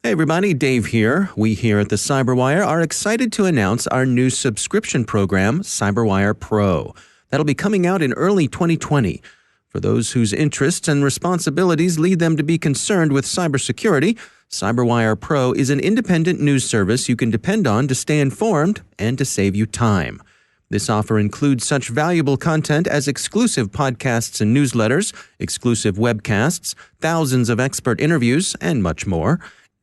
Hey everybody, Dave here. We here at the CyberWire are excited to announce our new subscription program, CyberWire Pro. That'll be coming out in early 2020. For those whose interests and responsibilities lead them to be concerned with cybersecurity, CyberWire Pro is an independent news service you can depend on to stay informed and to save you time. This offer includes such valuable content as exclusive podcasts and newsletters, exclusive webcasts, thousands of expert interviews, and much more.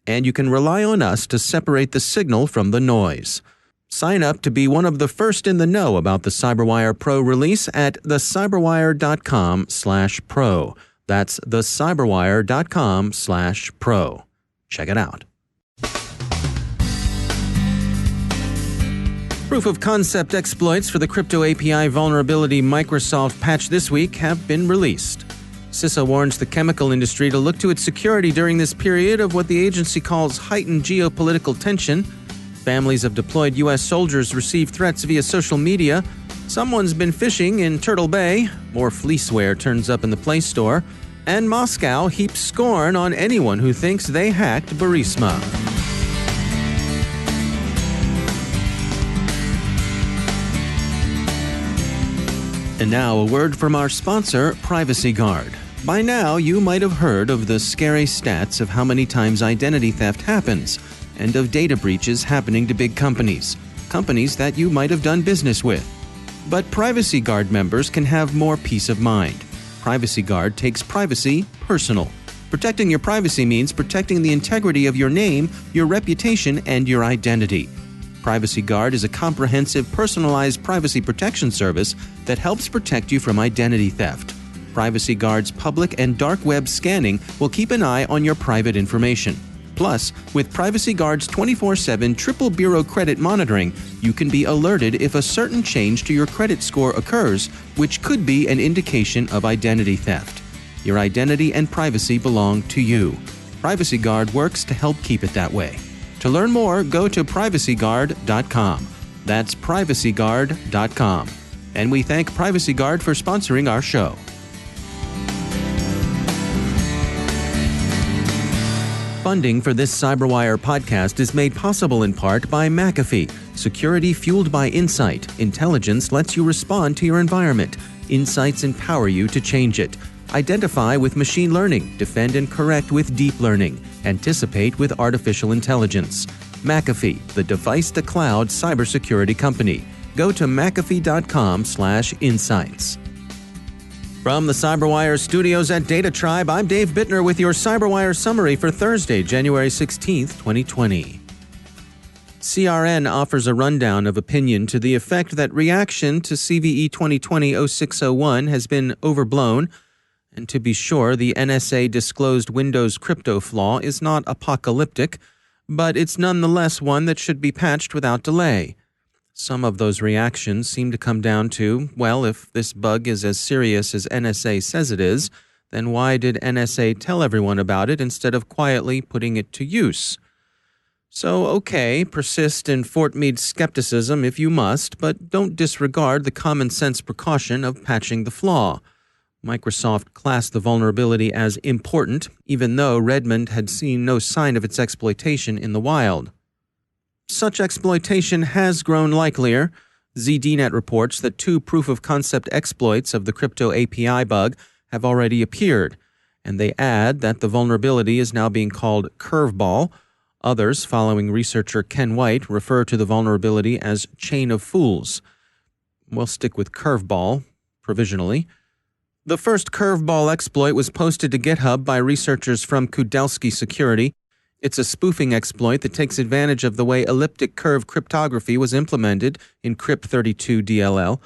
And you can rely on us to separate the signal from the noise. Sign up to be one of the first in the know about the CyberWire Pro release at thecyberwire.com/pro. That's thecyberwire.com/pro. Check it out. Proof of concept exploits for the crypto API vulnerability Microsoft patch this week have been released. CISA warns the chemical industry to look to its security during this period of what the agency calls heightened geopolitical tension. Families of deployed U.S. soldiers receive threats via social media. Someone's been fishing in Turtle Bay. More fleeceware turns up in the Play Store. And Moscow heaps scorn on anyone who thinks they hacked Burisma. And now a word from our sponsor, Privacy Guard. By now, you might have heard of the scary stats of how many times identity theft happens, and of data breaches happening to big companies that you might have done business with. But Privacy Guard members can have more peace of mind. Privacy Guard takes privacy personal. Protecting your privacy means protecting the integrity of your name, your reputation, and your identity. Privacy Guard is a comprehensive, personalized privacy protection service that helps protect you from identity theft. Privacy Guard's public and dark web scanning will keep an eye on your private information. Plus, with Privacy Guard's 24/7 triple bureau credit monitoring, you can be alerted if a certain change to your credit score occurs, which could be an indication of identity theft. Your identity and privacy belong to you. Privacy Guard works to help keep it that way. To learn more, go to privacyguard.com. That's privacyguard.com. And we thank Privacy Guard for sponsoring our show. Funding for this CyberWire podcast is made possible in part by McAfee. Security fueled by insight. Intelligence lets you respond to your environment. Insights empower you to change it. Identify with machine learning. Defend and correct with deep learning. Anticipate with artificial intelligence. McAfee, the device-to-cloud cybersecurity company. Go to mcafee.com/insights. From the CyberWire studios at Data Tribe, I'm Dave Bittner with your CyberWire summary for Thursday, January 16th, 2020. CRN offers a rundown of opinion to the effect that reaction to CVE 2020-0601 has been overblown. And to be sure, the NSA disclosed Windows crypto flaw is not apocalyptic, but it's nonetheless one that should be patched without delay. Some of those reactions seem to come down to, well, if this bug is as serious as NSA says it is, then why did NSA tell everyone about it instead of quietly putting it to use? So, okay, persist in Fort Meade skepticism if you must, but don't disregard the common sense precaution of patching the flaw. Microsoft classed the vulnerability as important, even though Redmond had seen no sign of its exploitation in the wild. Such exploitation has grown likelier. ZDNet reports that 2 proof-of-concept exploits of the crypto API bug have already appeared, and they add that the vulnerability is now being called Curveball. Others, following researcher Ken White, refer to the vulnerability as Chain of Fools. We'll stick with Curveball, provisionally. The first Curveball exploit was posted to GitHub by researchers from Kudelski Security. It's a spoofing exploit that takes advantage of the way elliptic curve cryptography was implemented in Crypt32 DLL.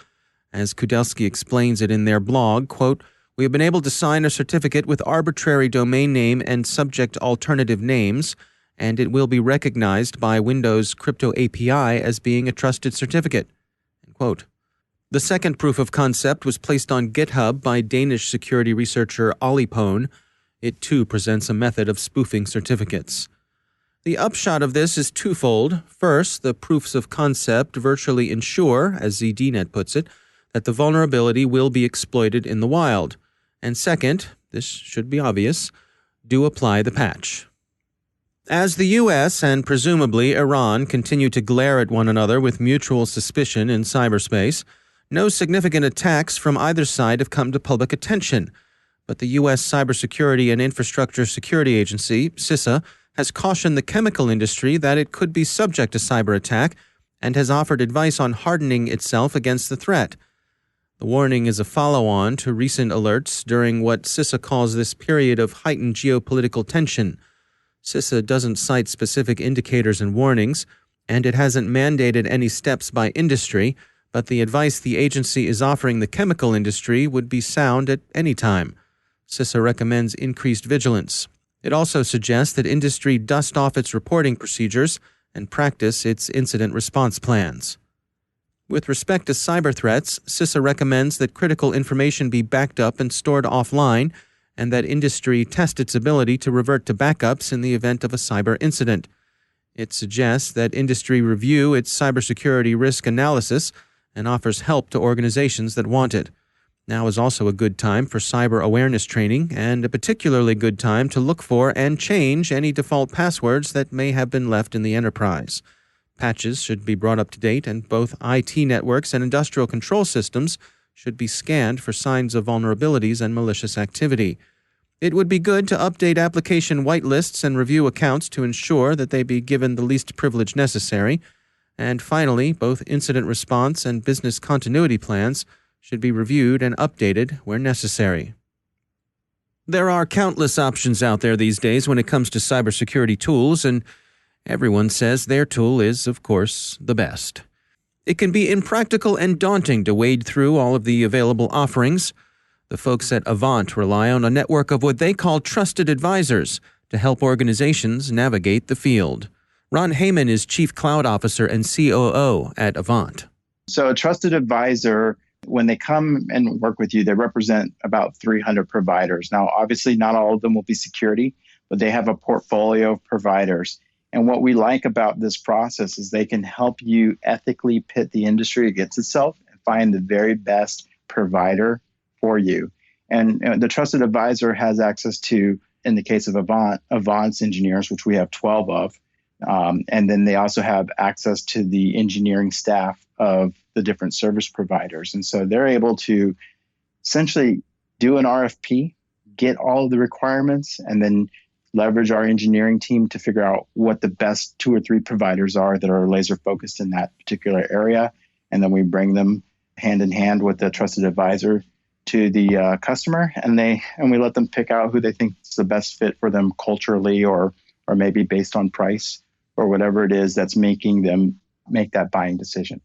As Kudelski explains it in their blog, quote, "We have been able to sign a certificate with arbitrary domain name and subject alternative names, and it will be recognized by Windows Crypto API as being a trusted certificate." End quote. The second proof of concept was placed on GitHub by Danish security researcher Olli Pohn. It too presents a method of spoofing certificates. The upshot of this is twofold. First, the proofs of concept virtually ensure, as ZDNet puts it, that the vulnerability will be exploited in the wild. And second, this should be obvious, do apply the patch. As the U.S. and presumably Iran continue to glare at one another with mutual suspicion in cyberspace, no significant attacks from either side have come to public attention. But the U.S. Cybersecurity and Infrastructure Security Agency, CISA, has cautioned the chemical industry that it could be subject to cyber attack and has offered advice on hardening itself against the threat. The warning is a follow-on to recent alerts during what CISA calls this period of heightened geopolitical tension. CISA doesn't cite specific indicators and warnings, and it hasn't mandated any steps by industry, but the advice the agency is offering the chemical industry would be sound at any time. CISA recommends increased vigilance. It also suggests that industry dust off its reporting procedures and practice its incident response plans. With respect to cyber threats, CISA recommends that critical information be backed up and stored offline, and that industry test its ability to revert to backups in the event of a cyber incident. It suggests that industry review its cybersecurity risk analysis and offers help to organizations that want it. Now is also a good time for cyber awareness training, and a particularly good time to look for and change any default passwords that may have been left in the enterprise. Patches should be brought up to date, and both IT networks and industrial control systems should be scanned for signs of vulnerabilities and malicious activity. It would be good to update application whitelists and review accounts to ensure that they be given the least privilege necessary. And finally, both incident response and business continuity plans should be reviewed and updated where necessary. There are countless options out there these days when it comes to cybersecurity tools, and everyone says their tool is, of course, the best. It can be impractical and daunting to wade through all of the available offerings. The folks at Avants rely on a network of what they call trusted advisors to help organizations navigate the field. Ron Heyman is Chief Cloud Officer and COO at Avants. So a trusted advisor, when they come and work with you, they represent about 300 providers. Now, obviously, not all of them will be security, but they have a portfolio of providers. And what we like about this process is they can help you ethically pit the industry against itself and find the very best provider for you. And the trusted advisor has access to, in the case of Avants engineers, which we have 12 of. And then they also have access to the engineering staff of the different service providers. And so they're able to essentially do an RFP, get all of the requirements, and then leverage our engineering team to figure out what the best 2 or 3 providers are that are laser focused in that particular area. And then we bring them hand in hand with the trusted advisor to the customer, and we let them pick out who they think is the best fit for them culturally, or maybe based on price, or whatever it is that's making them make that buying decision.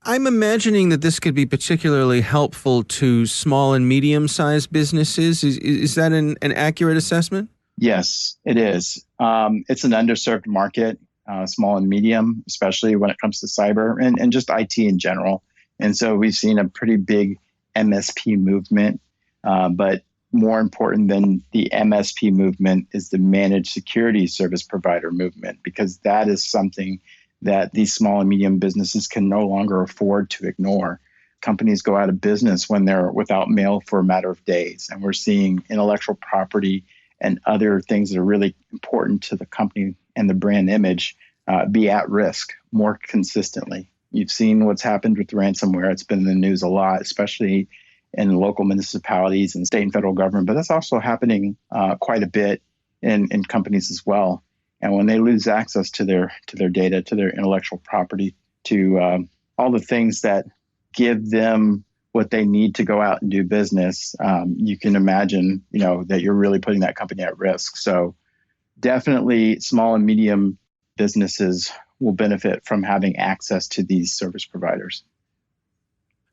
I'm imagining that this could be particularly helpful to small and medium-sized businesses. Is that an accurate assessment? Yes, it is. It's an underserved market, small and medium, especially when it comes to cyber and just IT in general. And so we've seen a pretty big MSP movement, but more important than the MSP movement is the managed security service provider movement, because that is something that these small and medium businesses can no longer afford to ignore. Companies go out of business when they're without mail for a matter of days. And we're seeing intellectual property and other things that are really important to the company and the brand image be at risk more consistently. You've seen what's happened with ransomware. It's been in the news a lot, especially in local municipalities and state and federal government, but that's also happening quite a bit in companies as well. And when they lose access to their data, to their intellectual property, to all the things that give them what they need to go out and do business, you can imagine, that you're really putting that company at risk. So definitely small and medium businesses will benefit from having access to these service providers.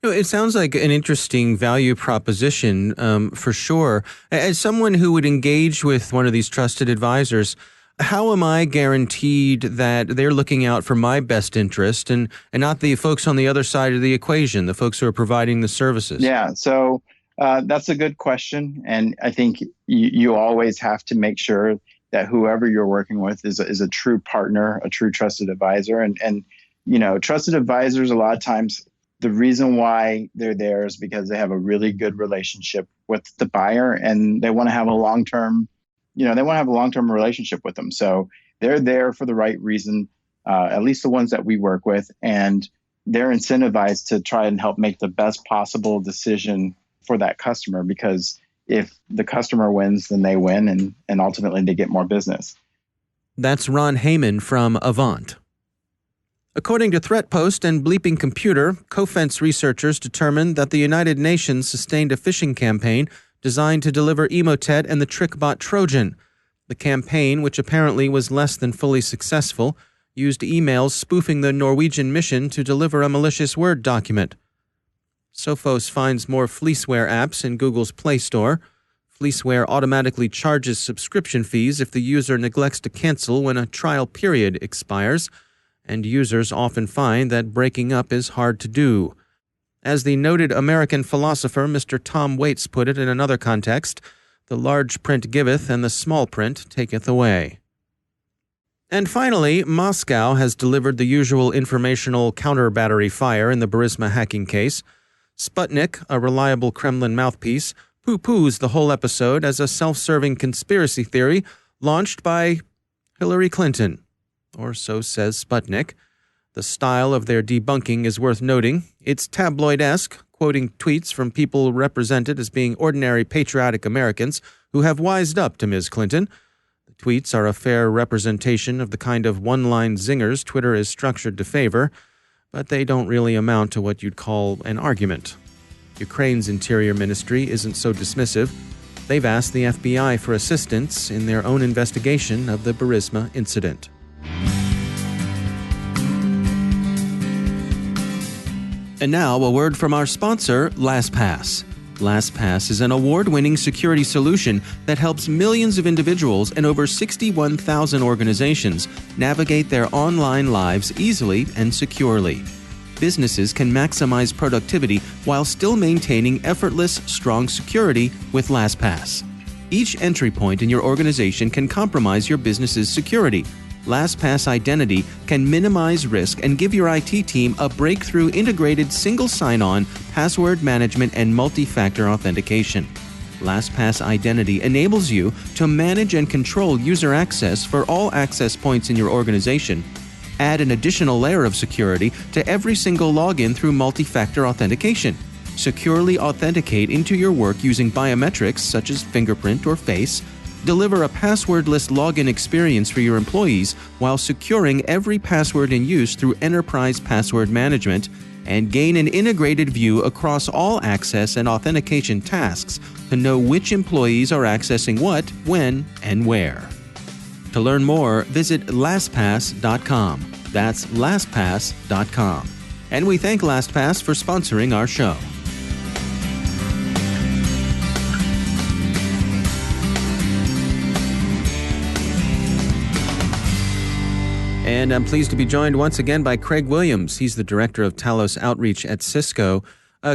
It sounds like an interesting value proposition, for sure. As someone who would engage with one of these trusted advisors, how am I guaranteed that they're looking out for my best interest and not the folks on the other side of the equation, the folks who are providing the services? Yeah, so that's a good question. And I think you always have to make sure that whoever you're working with is a true partner, a true trusted advisor. And trusted advisors, a lot of times, the reason why they're there is because they have a really good relationship with the buyer and they want to have a long-term they want to have a long-term relationship with them. So they're there for the right reason, at least the ones that we work with, and they're incentivized to try and help make the best possible decision for that customer, because if the customer wins, then they win, and ultimately they get more business. That's Ron Heyman from Avant. According to ThreatPost and Bleeping Computer, Cofense researchers determined that the United Nations sustained a phishing campaign designed to deliver Emotet and the TrickBot Trojan. The campaign, which apparently was less than fully successful, used emails spoofing the Norwegian mission to deliver a malicious Word document. Sophos finds more fleeceware apps in Google's Play Store. Fleeceware automatically charges subscription fees if the user neglects to cancel when a trial period expires, and users often find that breaking up is hard to do. As the noted American philosopher Mr. Tom Waits put it in another context, the large print giveth and the small print taketh away. And finally, Moscow has delivered the usual informational counter-battery fire in the Burisma hacking case. Sputnik, a reliable Kremlin mouthpiece, poo-poos the whole episode as a self-serving conspiracy theory launched by Hillary Clinton. Or so says Sputnik. The style of their debunking is worth noting. It's tabloid-esque, quoting tweets from people represented as being ordinary patriotic Americans who have wised up to Ms. Clinton. The tweets are a fair representation of the kind of one-line zingers Twitter is structured to favor, but they don't really amount to what you'd call an argument. Ukraine's Interior Ministry isn't so dismissive. They've asked the FBI for assistance in their own investigation of the Burisma incident. And now, a word from our sponsor, LastPass. LastPass is an award-winning security solution that helps millions of individuals and over 61,000 organizations navigate their online lives easily and securely. Businesses can maximize productivity while still maintaining effortless, strong security with LastPass. Each entry point in your organization can compromise your business's security. LastPass Identity can minimize risk and give your IT team a breakthrough integrated single sign-on, password management, and multi-factor authentication. LastPass Identity enables you to manage and control user access for all access points in your organization. Add an additional layer of security to every single login through multi-factor authentication. Securely authenticate into your work using biometrics such as fingerprint or face. Deliver a passwordless login experience for your employees while securing every password in use through enterprise password management, and gain an integrated view across all access and authentication tasks to know which employees are accessing what, when, and where. To learn more, visit LastPass.com. That's LastPass.com. And we thank LastPass for sponsoring our show. And I'm pleased to be joined once again by Craig Williams. He's the Director of Talos Outreach at Cisco.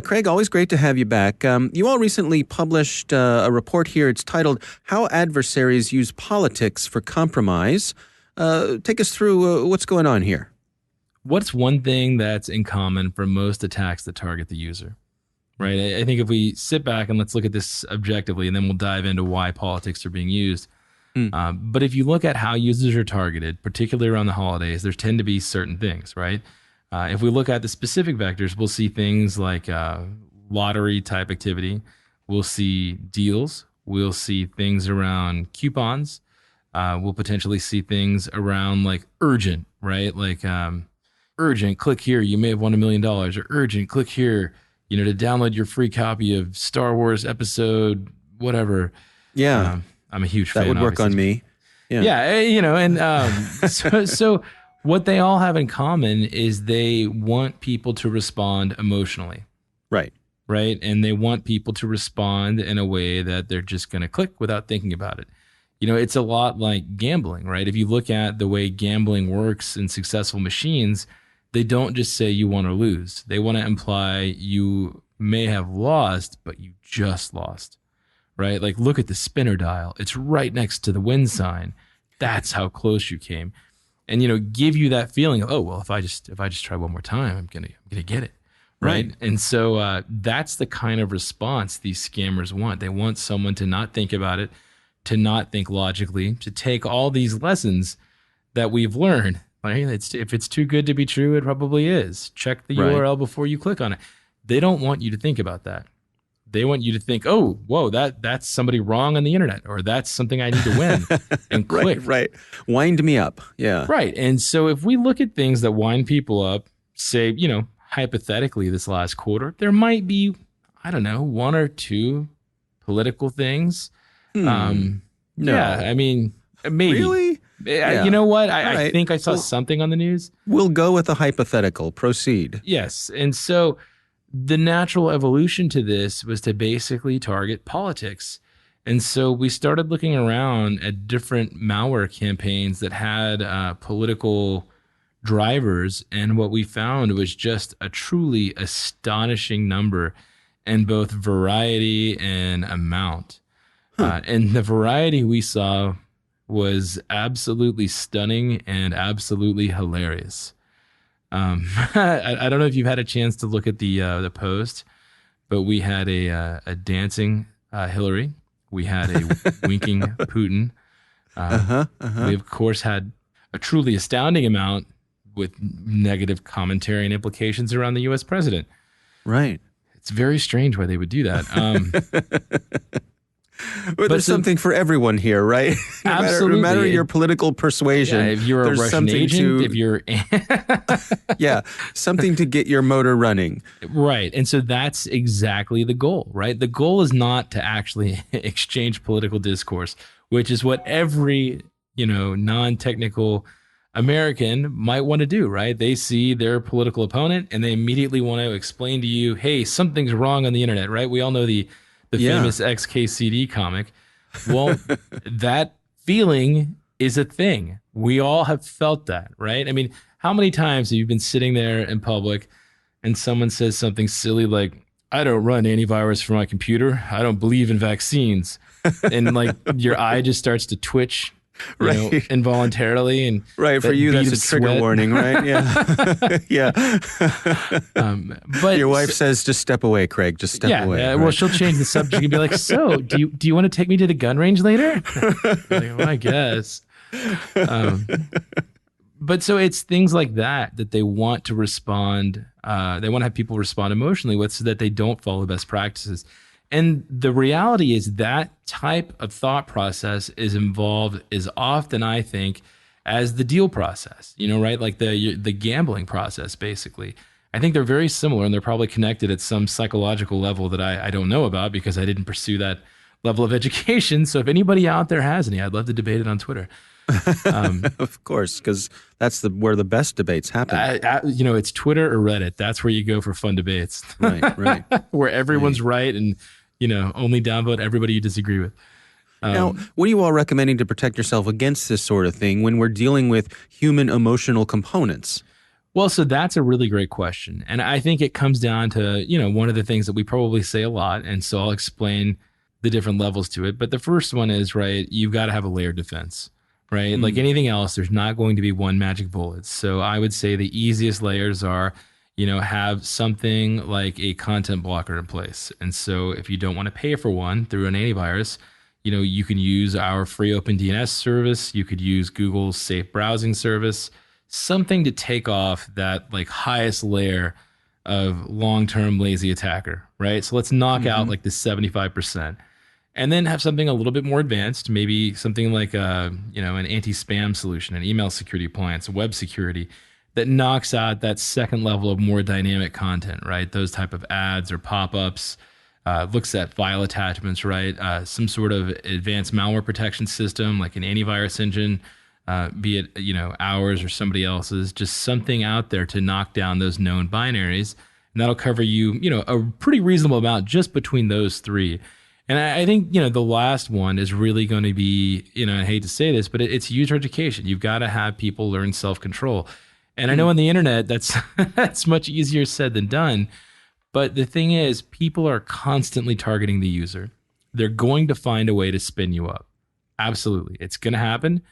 Craig, always great to have you back. You all recently published a report here. It's titled, How Adversaries Use Politics for Compromise. Take us through what's going on here. What's one thing that's in common for most attacks that target the user? Right? I think if we sit back and let's look at this objectively, and then we'll dive into why politics are being used. But if you look at how users are targeted, particularly around the holidays, there tend to be certain things, right? If we look at the specific vectors, we'll see things like lottery type activity. We'll see deals. We'll see things around coupons. We'll potentially see things around like urgent, right? Like urgent, click here, you may have won $1 million, or urgent, click here, to download your free copy of Star Wars episode, whatever. Yeah. I'm a huge fan. That would work on me. So what they all have in common is they want people to respond emotionally. Right. Right. And they want people to respond in a way that they're just going to click without thinking about it. It's a lot like gambling, right? If you look at the way gambling works in successful machines, they don't just say you won or lose. They want to imply you may have lost, but you just lost. Right? Like, look at the spinner dial. It's right next to the win sign. That's how close you came. And, give you that feeling of, oh, well, if I just try one more time, I'm going to get it. Right. And so that's the kind of response these scammers want. They want someone to not think about it, to not think logically, to take all these lessons that we've learned. Right? If it's too good to be true, it probably is. Check the URL before you click on it. They don't want you to think about that. They want you to think, oh, whoa, that's somebody wrong on the internet, or that's something I need to win, and click. Right. Wind me up. Yeah. Right. And so if we look at things that wind people up, say, hypothetically this last quarter, there might be, I don't know, one or two political things. No. Yeah, I mean, maybe. Really? You know what? I right. think I saw something on the news. We'll go with a hypothetical. Proceed. Yes. And so the natural evolution to this was to basically target politics. And so we started looking around at different malware campaigns that had political drivers. And what we found was just a truly astonishing number in both variety and amount. And the variety we saw was absolutely stunning and absolutely hilarious. I don't know if you've had a chance to look at the post, but we had a dancing Hillary. We had a winking Putin. We, of course, had a truly astounding amount with negative commentary and implications around the U.S. president. Right. It's very strange why they would do that. But there's something for everyone here, right? Absolutely. No matter your political persuasion. Yeah, if you're a Russian agent, if you're... yeah, something to get your motor running. Right. And so that's exactly the goal, right? The goal is not to actually exchange political discourse, which is what every, non-technical American might want to do, right? They see their political opponent and they immediately want to explain to you, hey, something's wrong on the internet, right? We all know the famous XKCD comic. Well, that feeling is a thing. We all have felt that, right? I mean, how many times have you been sitting there in public and someone says something silly like, I don't run antivirus for my computer. I don't believe in vaccines. And like your eye just starts to twitch. Involuntarily, and for you that's a trigger warning, right? Yeah. Yeah. But your wife says, just step away, Craig, just step away. Well, she'll change the subject and be like, so do you want to take me to the gun range later? Like, well, I guess. But so it's things like that they want to respond. They want to have people respond emotionally with, so that they don't follow best practices. And the reality is that type of thought process is involved as often, I think, as the deal process, right? Like the gambling process, basically. I think they're very similar, and they're probably connected at some psychological level that I don't know about because I didn't pursue that level of education. So if anybody out there has any, I'd love to debate it on Twitter. Of course, because that's where the best debates happen. It's Twitter or Reddit. That's where you go for fun debates. Right. Where everyone's right and only downvote everybody you disagree with. Now, what are you all recommending to protect yourself against this sort of thing when we're dealing with human emotional components? Well, so that's a really great question. And I think it comes down to, one of the things that we probably say a lot. And so I'll explain the different levels to it. But the first one is, right, you've got to have a layered defense, right? Like anything else, there's not going to be one magic bullet. So I would say the easiest layers are, have something like a content blocker in place. And so if you don't want to pay for one through an antivirus, you can use our free OpenDNS service. You could use Google's safe browsing service, something to take off that like highest layer of long-term lazy attacker, right? So let's knock out like the 75%. And then have something a little bit more advanced, maybe something like an anti-spam solution, an email security appliance, web security, that knocks out that second level of more dynamic content, right? Those type of ads or pop-ups, looks at file attachments, right? Some sort of advanced malware protection system, like an antivirus engine, be it, ours or somebody else's, just something out there to knock down those known binaries. And that'll cover you, a pretty reasonable amount just between those three. And I think, the last one is really going to be, I hate to say this, but it's user education. You've got to have people learn self-control. And I know on the internet, that's much easier said than done. But the thing is, people are constantly targeting the user. They're going to find a way to spin you up. Absolutely. It's going to happen.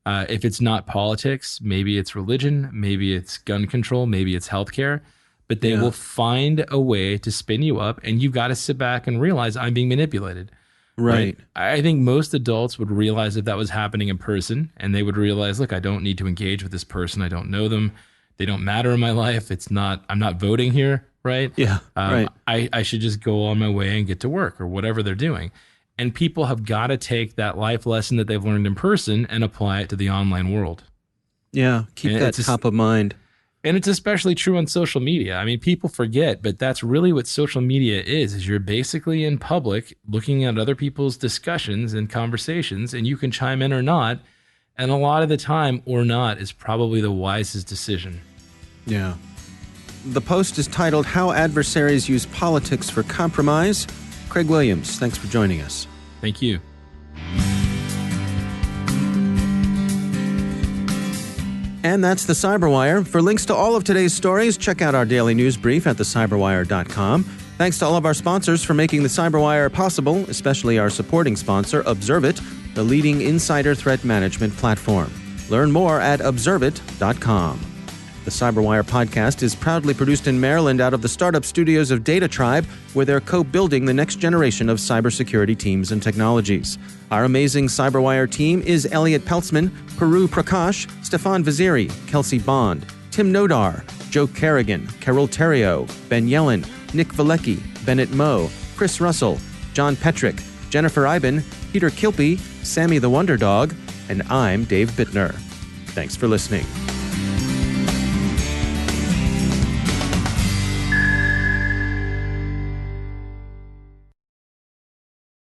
If it's not politics, maybe it's religion, maybe it's gun control, maybe it's healthcare. But they will find a way to spin you up, and you've got to sit back and realize I'm being manipulated. Right. I think most adults would realize if that was happening in person, and they would realize, look, I don't need to engage with this person. I don't know them. They don't matter in my life. I'm not voting here, right? Yeah, right. I should just go on my way and get to work or whatever they're doing. And people have got to take that life lesson that they've learned in person and apply it to the online world. Yeah, keep that top of mind. And it's especially true on social media. I mean, people forget, but that's really what social media is you're basically in public looking at other people's discussions and conversations, and you can chime in or not. And a lot of the time, or not, is probably the wisest decision. Yeah. The post is titled, How Adversaries Use Politics for Compromise. Craig Williams, thanks for joining us. Thank you. And that's the CyberWire. For links to all of today's stories, check out our daily news brief at thecyberwire.com. Thanks to all of our sponsors for making the CyberWire possible, especially our supporting sponsor, Observit, the leading insider threat management platform. Learn more at observit.com. The CyberWire podcast is proudly produced in Maryland out of the startup studios of Data Tribe, where they're co-building the next generation of cybersecurity teams and technologies. Our amazing CyberWire team is Elliot Peltzman, Peru Prakash, Stefan Vaziri, Kelsey Bond, Tim Nodar, Joe Kerrigan, Carol Terrio, Ben Yellen, Nick Valecki, Bennett Moe, Chris Russell, John Petrick, Jennifer Iben, Peter Kilpie, Sammy the Wonder Dog, and I'm Dave Bittner. Thanks for listening.